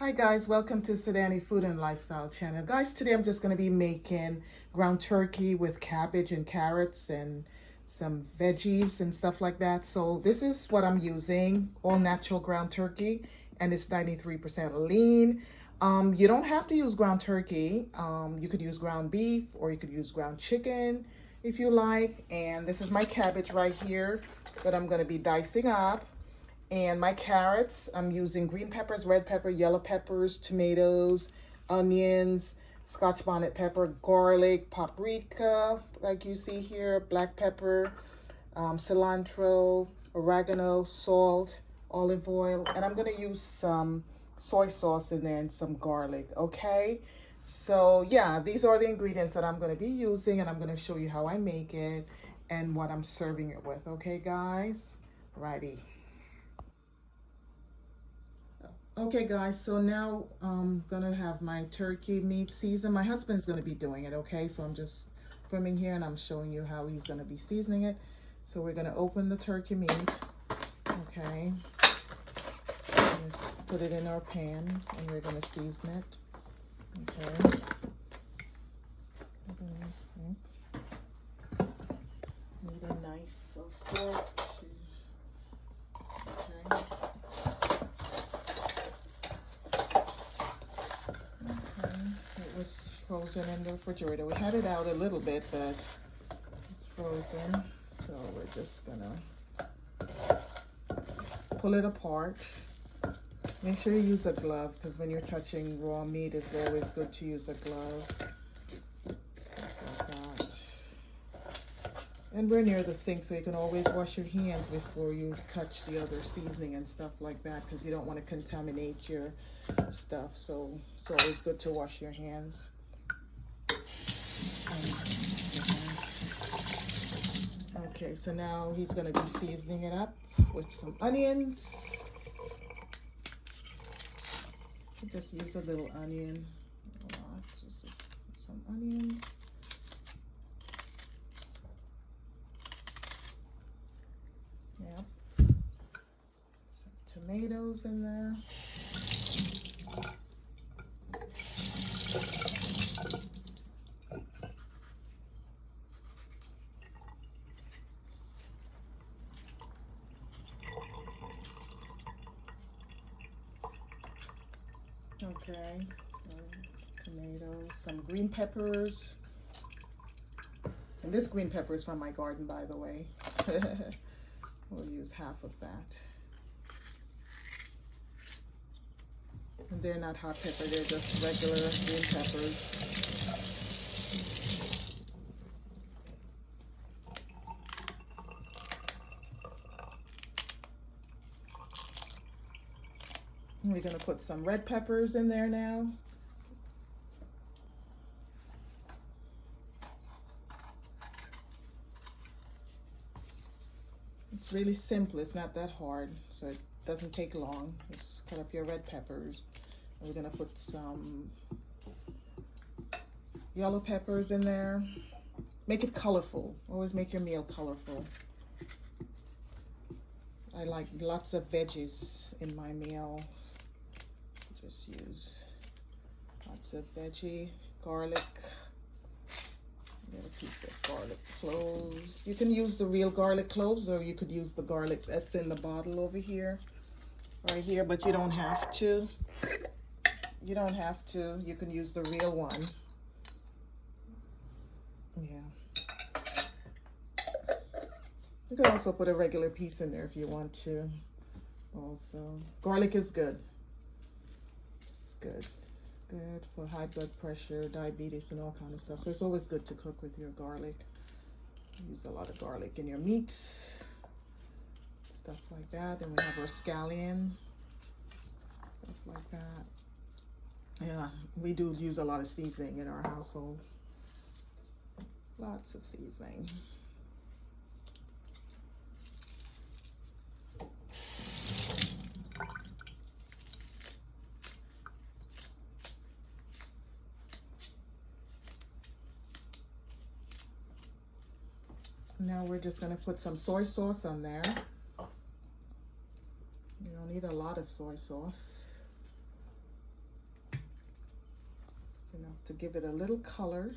Hi guys, welcome to Sedani Food and Lifestyle channel. Guys, today I'm just going to be making ground turkey with cabbage and carrots and some veggies and stuff like that. So this is what I'm using, all natural ground turkey, and it's 93% lean. You don't have to use ground turkey. You could use ground beef or you could use ground chicken if you like. And this is my cabbage right here that I'm going to be dicing up. And my carrots, I'm using green peppers, red pepper, yellow peppers, tomatoes, onions, scotch bonnet pepper, garlic, paprika, like you see here, black pepper, cilantro, oregano, salt, olive oil, and I'm going to use some soy sauce in there and some garlic, okay? So yeah, these are the ingredients that I'm going to be using, and I'm going to show you how I make it and what I'm serving it with, okay guys? Righty. Okay guys, so now I'm gonna have my turkey meat seasoned. My husband's gonna be doing it, okay? So I'm just filming here and I'm showing you how he's gonna be seasoning it. So we're gonna open the turkey meat, okay? Just put it in our pan and we're gonna season it, okay? Need a knife, a fork, okay? Was frozen in the refrigerator. We had it out a little bit, but it's frozen. So we're just gonna pull it apart. Make sure you use a glove because when you're touching raw meat, it's always good to use a glove. Stuff like that. And we're near the sink, so you can always wash your hands before you touch the other seasoning and stuff like that because you don't want to contaminate your stuff. So it's always good to wash your hands. Okay, so now he's going to be seasoning it up with some onions. Just use a little onion, a lot, just some onions. Yep. Some tomatoes in there. Okay, tomatoes, some green peppers. And this green pepper is from my garden, by the way. We'll use half of that. And they're not hot pepper, they're just regular green peppers. And we're gonna put some red peppers in there now. It's really simple, it's not that hard, so it doesn't take long. Just cut up your red peppers. And we're gonna put some yellow peppers in there. Make it colorful, always make your meal colorful. I like lots of veggies in my meal. Just use lots of veggie, garlic. Get a piece of garlic cloves. You can use the real garlic cloves or you could use the garlic that's in the bottle over here, right here, but you don't have to. You don't have to. You can use the real one. Yeah. You could also put a regular piece in there if you want to. Also, garlic is good. It's good. Good for high blood pressure, diabetes, and all kind of stuff. So it's always good to cook with your garlic. Use a lot of garlic in your meats, stuff like that. And we have our scallion, stuff like that. Yeah, we do use a lot of seasoning in our household. Lots of seasoning. Now we're just going to put some soy sauce on there. You don't need a lot of soy sauce. enough to give it a little color.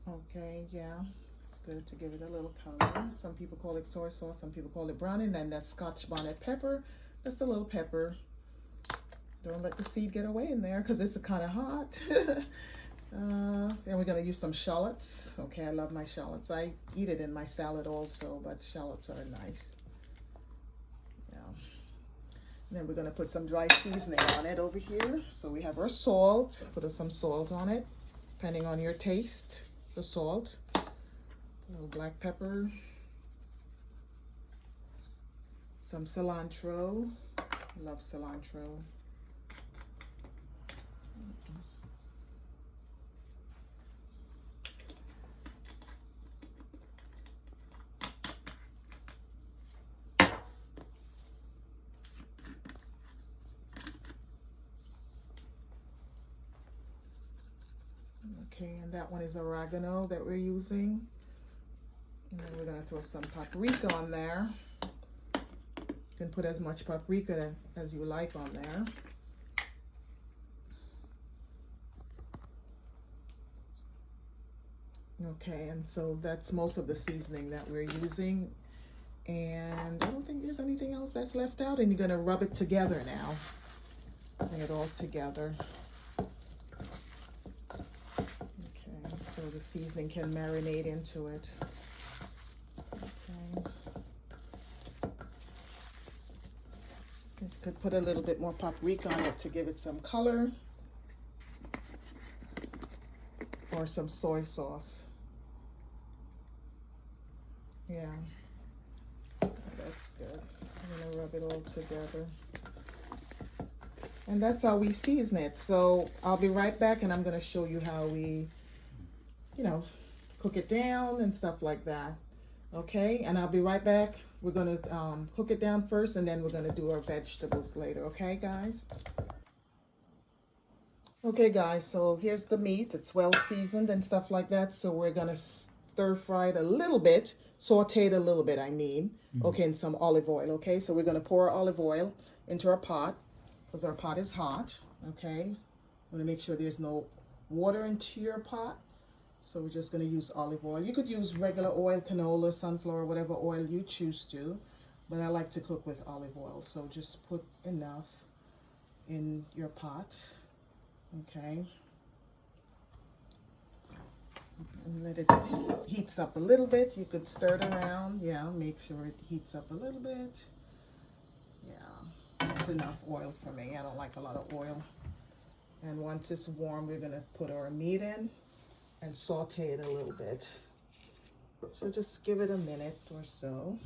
Okay, yeah, it's good to give it a little color. Some people call it soy sauce, some people call it browning, and that's Scotch bonnet pepper. Just a little pepper. Don't let the seed get away in there because it's kind of hot. Then we're going to use some shallots. Okay, I love my shallots. I eat it in my salad also, but shallots are nice. Yeah. And then we're going to put some dry seasoning on it over here. So we have our salt. Put some salt on it, depending on your taste. The salt. A little black pepper. Some cilantro. I love cilantro. Okay, and that one is oregano that we're using. And then we're going to throw some paprika on there. You can put as much paprika as you like on there. Okay, and so that's most of the seasoning that we're using. And I don't think there's anything else that's left out. And you're going to rub it together now. Bring it all together. So the seasoning can marinate into it. Okay. You could put a little bit more paprika on it to give it some color. Or some soy sauce. Yeah. That's good. I'm gonna rub it all together. And that's how we season it. So I'll be right back and I'm gonna show you how we cook it down and stuff like that. Okay, and I'll be right back. We're gonna cook it down first and then we're gonna do our vegetables later. Okay, guys? Okay, guys, so here's the meat. It's well seasoned and stuff like that. So we're gonna stir fry it a little bit, saute it a little bit, I mean. Okay, in some olive oil. Okay, so we're gonna pour our olive oil into our pot because our pot is hot. Okay, want to make sure there's no water into your pot. So we're just going to use olive oil. You could use regular oil, canola, sunflower, whatever oil you choose to. But I like to cook with olive oil. So just put enough in your pot. Okay. And let it heats up a little bit. You could stir it around. Yeah, make sure it heats up a little bit. Yeah, that's enough oil for me. I don't like a lot of oil. And once it's warm, we're going to put our meat in and saute it a little bit. So just give it a minute or so.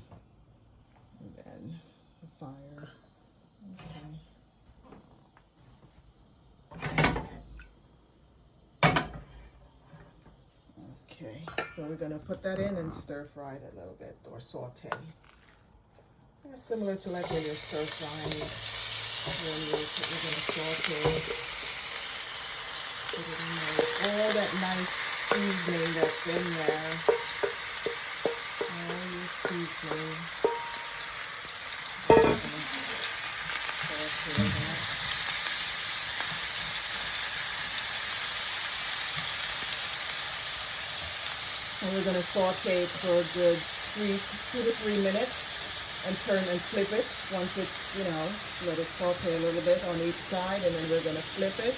And then the fire. Okay. Okay, so we're gonna put that in and stir fry it a little bit or saute. Yeah, similar to like when you're stir frying, when you're gonna saute it. Put it in there. All that nice seasoning that's in there. All your seasoning. And we're going to saute it for a good 2 to 3 minutes and turn and flip it once it's, let it saute a little bit on each side, and then we're going to flip it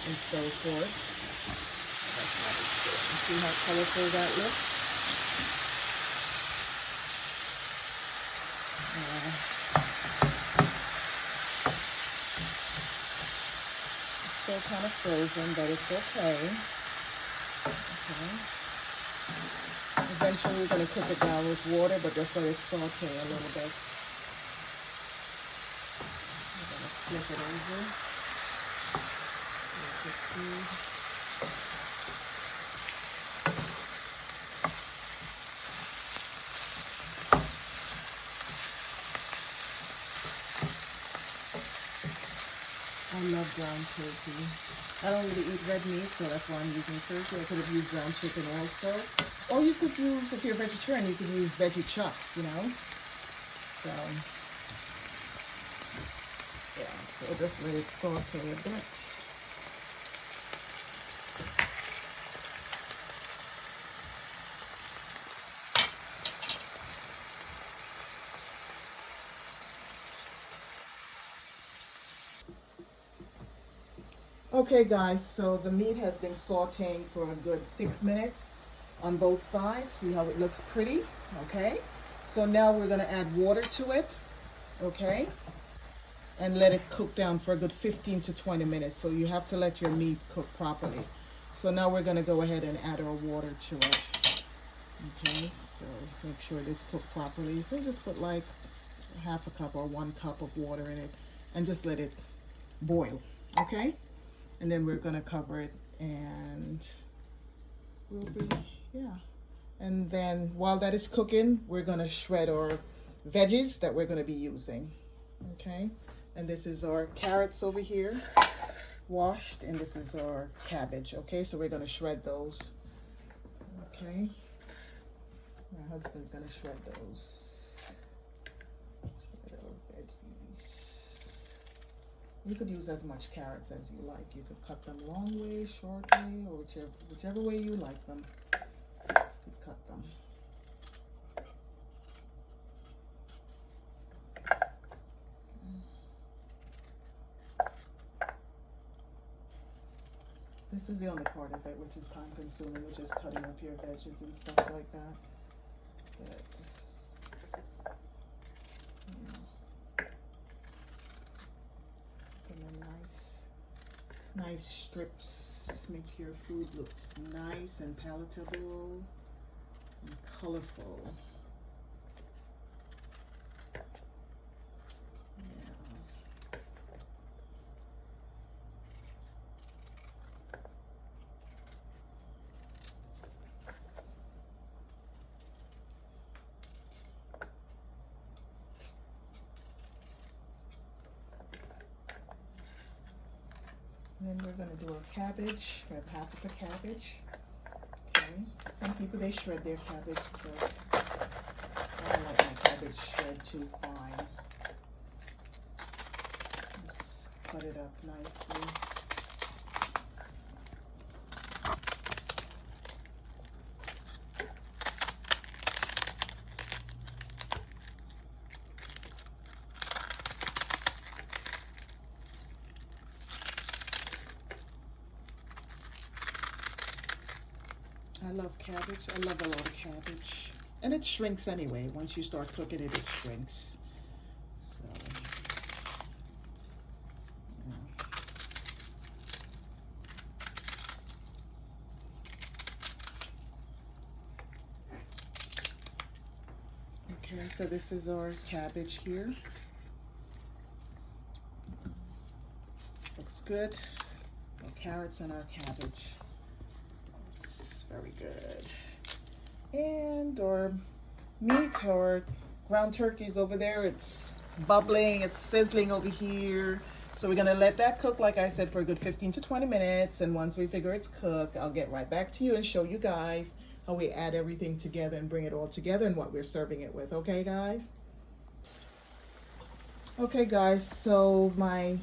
and so forth. That's how it's good. See how colorful that looks? It's still kind of frozen, but it's okay. Okay. Eventually we're going to cook it down with water, but just let it saute a little bit. We're going to flip it over. I love ground turkey. I don't really eat red meat, so that's why I'm using turkey. I could have used ground chicken also, Or you could use, if you're a vegetarian, you could use veggie chucks, you know. So, yeah, so just let it saute a bit. Okay guys, so the meat has been sauteing for a good 6 minutes on both sides. See how it looks pretty? Okay. So now we're going to add water to it. Okay. And let it cook down for a good 15 to 20 minutes. So you have to let your meat cook properly. So now we're going to go ahead and add our water to it. Okay. So make sure it is cooked properly. So just put like half a cup or 1 cup of water in it and just let it boil. Okay. And then we're gonna cover it and we'll be, yeah. And then while that is cooking, we're gonna shred our veggies that we're gonna be using, okay? And this is our carrots over here, washed, and this is our cabbage, okay? So we're gonna shred those, okay? My husband's gonna shred those. Shred our veggies. You could use as much carrots as you like. You could cut them long way, short way, or whichever way you like them. You could cut them. This is the only part of it which is time consuming, which is cutting up your veggies and stuff like that. But, nice strips make your food look nice and palatable and colorful. Yeah. And then we're going to do our cabbage. We have half of the cabbage. Okay. Some people, they shred their cabbage, but I don't like my cabbage shred too fine. Just cut it up nicely. I love cabbage. I love a lot of cabbage. And it shrinks anyway. Once you start cooking it, it shrinks. So, yeah. Okay, so this is our cabbage here. Looks good. Our carrots and our cabbage. Very good. And our meat or ground turkey's over there. It's bubbling, it's sizzling over here. So we're gonna let that cook, like I said, for a good 15 to 20 minutes. And once we figure it's cooked, I'll get right back to you and show you guys how we add everything together and bring it all together and what we're serving it with. Okay, guys? Okay, guys, so my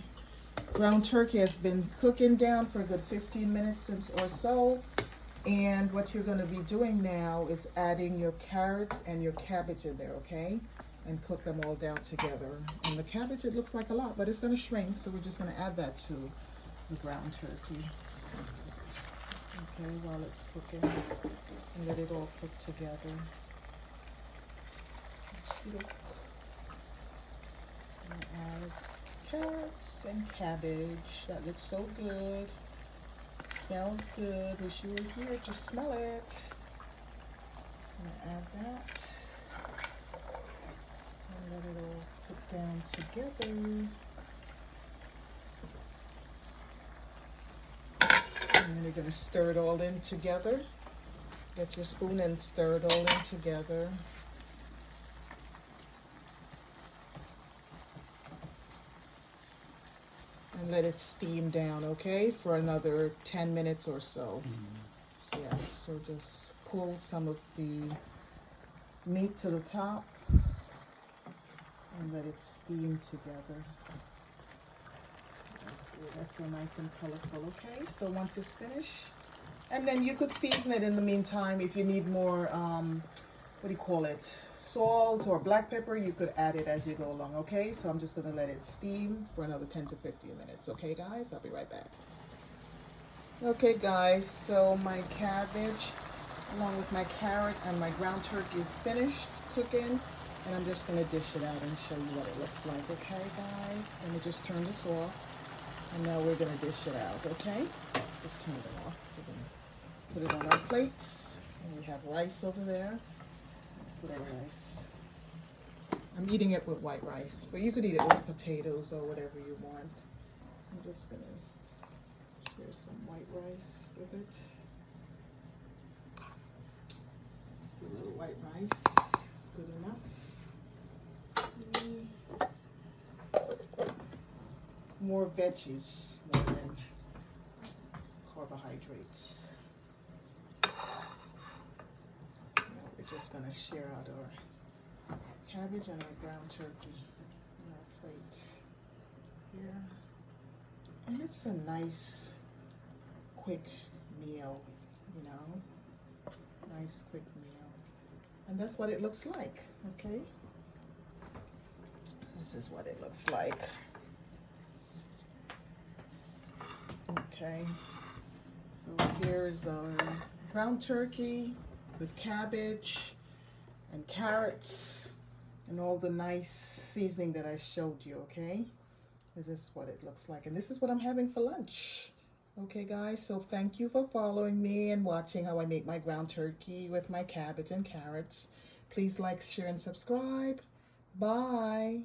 ground turkey has been cooking down for a good 15 minutes or so. And what you're going to be doing now is adding your carrots and your cabbage in there, okay? And cook them all down together. And the cabbage, it looks like a lot, but it's going to shrink, so we're just going to add that to the ground turkey. Okay, while it's cooking, and let it all cook together. So add carrots and cabbage. That looks so good. Smells good. Wish you were here to smell it. Just gonna add that. And let it all cook down together. And then you're gonna stir it all in together. Get your spoon and stir it all in together. And let it steam down, okay, for another 10 minutes or so. Yeah, so just pull some of the meat to the top and let it steam together. That's so nice and colorful. Okay, so once it's finished, and then you could season it in the meantime. If you need more, what do you call it, salt or black pepper, you could add it as you go along. Okay, so I'm just gonna let it steam for another 10 to 15 minutes. Okay guys, I'll be right back. Okay guys, so my cabbage along with my carrot and my ground turkey is finished cooking, and I'm just gonna dish it out and show you what it looks like. Okay guys, let me just turn this off, and now we're gonna dish it out. Okay, just turn it off. We're gonna put it on our plates, and we have rice over there. Put our rice. I'm eating it with white rice, but you could eat it with potatoes or whatever you want. I'm just gonna share some white rice with it. Just a little white rice is good enough. More veggies, more than carbohydrates. Now we're just gonna share out our cabbage and our ground turkey on our plate here. And it's a nice, quick meal, you know, nice, quick meal. And that's what it looks like, okay? This is what it looks like. Okay, so here's our ground turkey with cabbage and carrots and all the nice seasoning that I showed you, okay? This is what it looks like, and this is what I'm having for lunch. Okay guys, so thank you for following me and watching how I make my ground turkey with my cabbage and carrots. Please like, share, and subscribe. Bye.